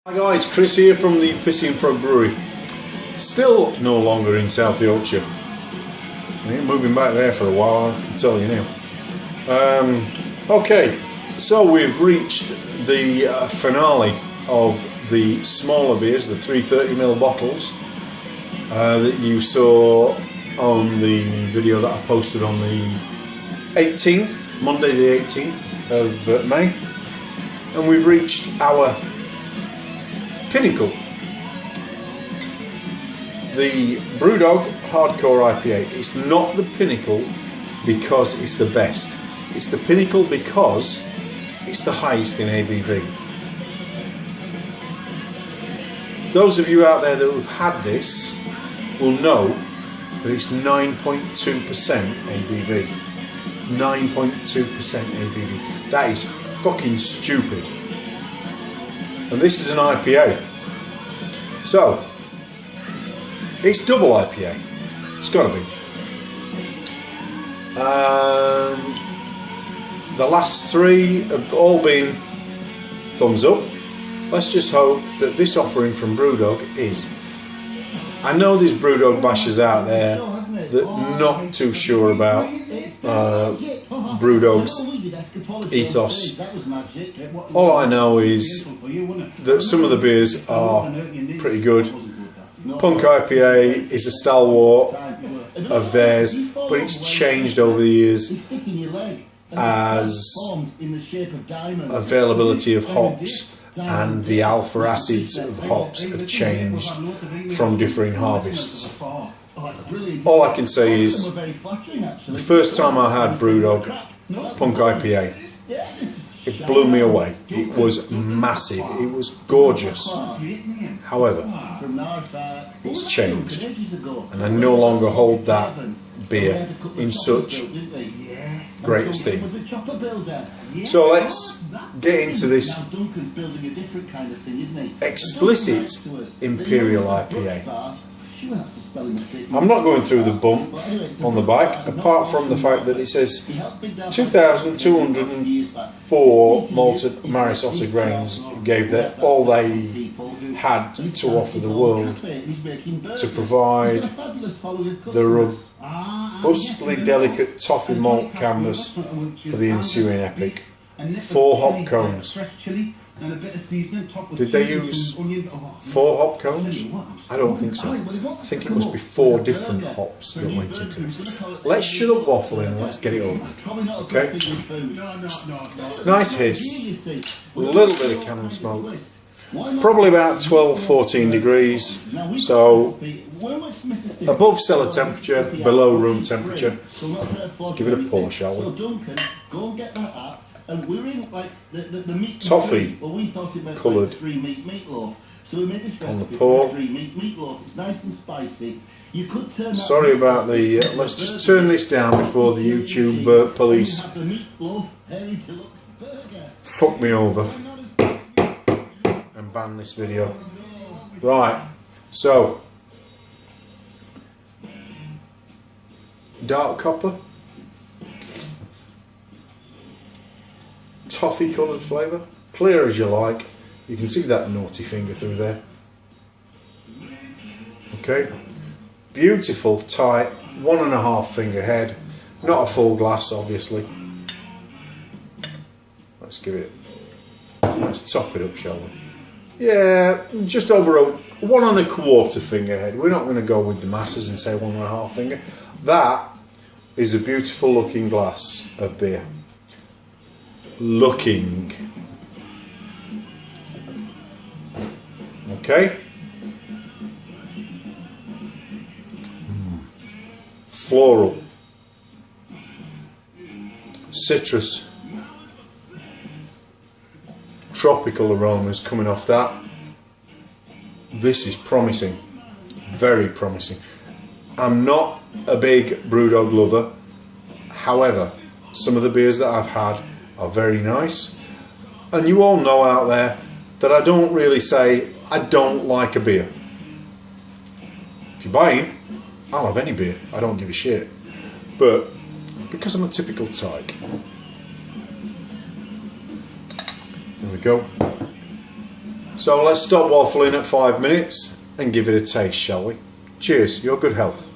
Hi guys, Chris here from the Pissing Frog Brewery. Still no longer in South Yorkshire. I ain't moving back there for a while, I can tell you now. Okay, so we've reached the finale of the smaller beers, the 330ml bottles that you saw on the video that I posted on the 18th, Monday the 18th of May. And we've reached our pinnacle, the Brewdog Hardcore IPA. It's not the pinnacle because it's the best. It's the pinnacle because it's the highest in ABV. Those of you out there that have had this will know that it's 9.2% ABV. 9.2% ABV. That is fucking stupid. And this is an IPA. So, it's double IPA. It's got to be. And the last three have all been thumbs up. Let's just hope that this offering from Brewdog is. I know there's Brewdog bashers out there that are not too sure about Brewdog's ethos. All I know is that some of the beers are pretty good. Punk IPA is a stalwart of theirs, but it's changed over the years as availability of hops and the alpha acids of hops have changed from differing harvests. All I can say is the first time I had Brewdog Punk IPA, it blew me away. It was massive, it was gorgeous. However, it's changed and I no longer hold that beer in such great esteem. So let's get into this explicit Imperial IPA. I'm not going through the bump on the back, apart from the fact that it says 2,204 malted Maris Otter grains gave all they had to offer the world to provide the robustly delicate toffee malt canvas for the ensuing epic. 4 hop cones. Did they use 4 hop cones? I don't think so. I think it must be 4 different hops that went into this. Let's shut up waffling and let's get it over. Okay? Nice hiss. A little bit of cannon smoke. Probably about 12-14 degrees. So above cellar temperature, below room temperature. Let's give it a pour, shall we? And we're in like the meat toffee coloured on the pour. It's nice and spicy. You could turn. Sorry about the. Let's just turn this down before the YouTube police fuck me over and ban this video. Right. So dark copper. Toffee coloured flavour, clear as you like. You can see that naughty finger through there. Okay, beautiful tight 1.5 finger head, not a full glass obviously. Let's give it, let's top it up, shall we? Yeah, just over a 1.25 finger head. We're not going to go with the masses and say 1.5 finger. That is a beautiful looking glass of beer. Looking. Okay. Floral. Citrus. Tropical aromas coming off that. This is promising. Very promising. I'm not a big Brewdog lover. However, some of the beers that I've had are very nice, and you all know out there that I don't really say I don't like a beer. If you're buying, I'll have any beer, I don't give a shit, but because I'm a typical tyke, there we go. So let's stop waffling at 5 minutes and give it a taste, shall we? Cheers, your good health.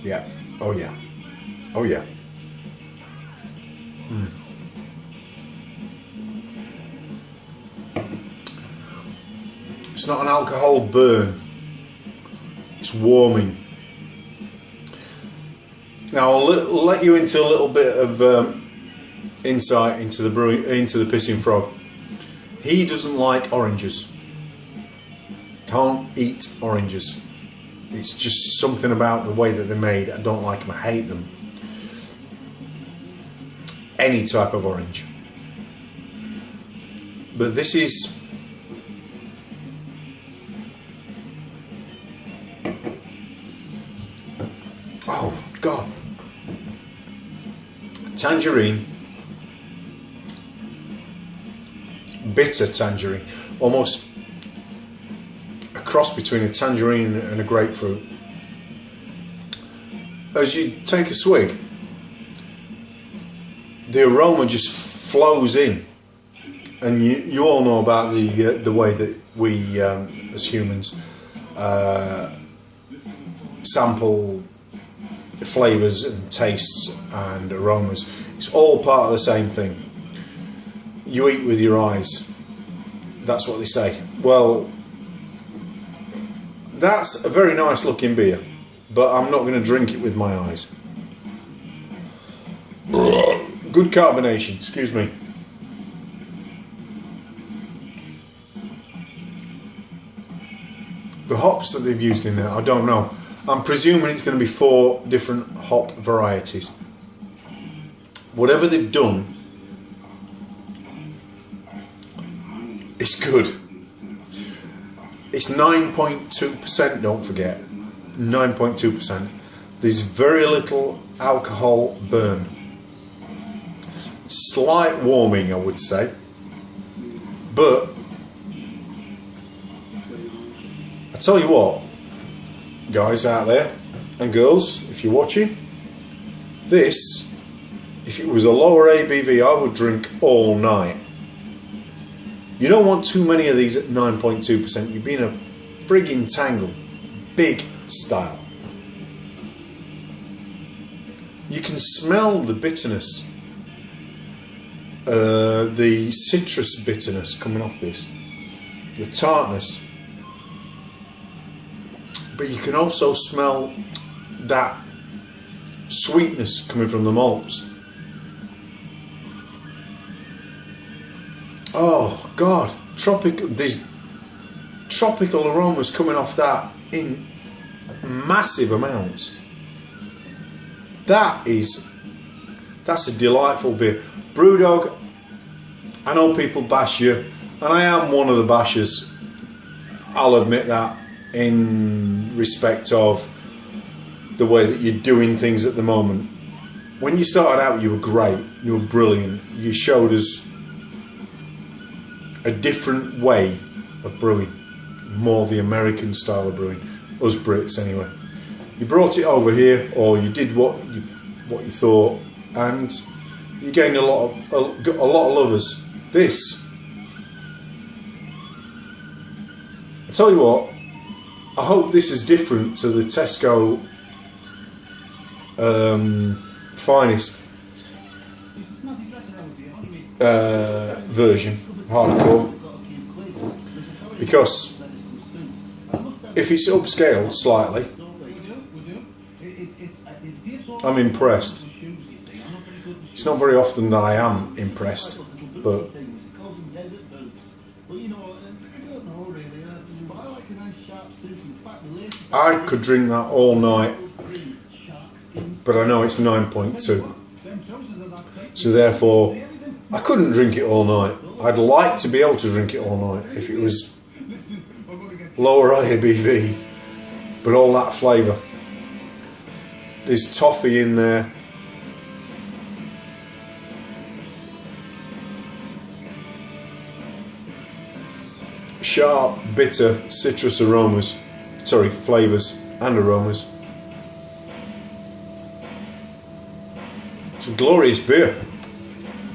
Yeah, oh yeah, oh yeah. It's not an alcohol burn, it's warming. Now I'll let you into a little bit of insight into the Pissing Frog. He doesn't like oranges. Can't eat oranges. It's just something about the way that they're made. I don't like them. I hate them. Any type of orange. But this is oh God. Tangerine. Bitter tangerine. Almost a cross between a tangerine and a grapefruit. As you take a swig, the aroma just flows in, and you all know about the way that we as humans sample flavors and tastes and aromas. It's all part of the same thing. You eat with your eyes. That's what they say. Well, that's a very nice looking beer, but I'm not going to drink it with my eyes. Good carbonation, excuse me. The hops that they've used in there, I don't know. I'm presuming it's going to be 4 different hop varieties. Whatever they've done, it's good. It's 9.2%, don't forget. 9.2%. There's very little alcohol burn. Slight warming, I would say. But I tell you what, guys out there and girls, if you're watching, this, if it was a lower ABV, I would drink all night. You don't want too many of these at 9.2%. You'd be in a frigging tangle. Big style. You can smell the bitterness. The citrus bitterness coming off this. The tartness. But you can also smell that sweetness coming from the malts. Oh God, these tropical aromas coming off that in massive amounts. That's a delightful beer. Brewdog, I know people bash you, and I am one of the bashers. I'll admit that, in respect of the way that you're doing things at the moment. When you started out, you were great, you were brilliant. You showed us a different way of brewing, more the American style of brewing, us Brits anyway. You brought it over here, or you did what you thought, and you gained a lot of lovers. This, I tell you what, I hope this is different to the Tesco finest version, hardcore, because if it's upscaled slightly, I'm impressed. It's not very often that I am impressed, but I could drink that all night, but I know it's 9.2, so therefore I couldn't drink it all night. I'd like to be able to drink it all night if it was lower ABV, but all that flavour. There's toffee in there. Sharp, bitter citrus aromas. Sorry, flavours and aromas. It's a glorious beer.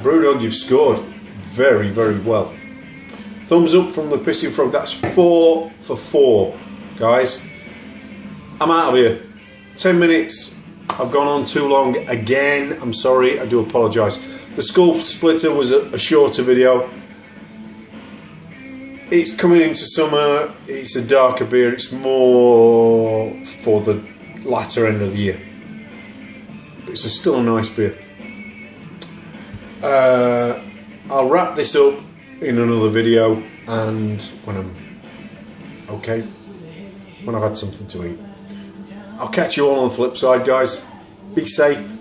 Brewdog, you've scored very, very well. Thumbs up from the Pissing Frog. That's 4 for 4, guys. I'm out of here. 10 minutes. I've gone on too long again. I'm sorry. I do apologise. The Skull Splitter was a shorter video. It's coming into summer. It's a darker beer. It's more for the latter end of the year. But it's still a nice beer. I'll wrap this up in another video, and when I'm okay, when I've had something to eat. I'll catch you all on the flip side, guys. Be safe.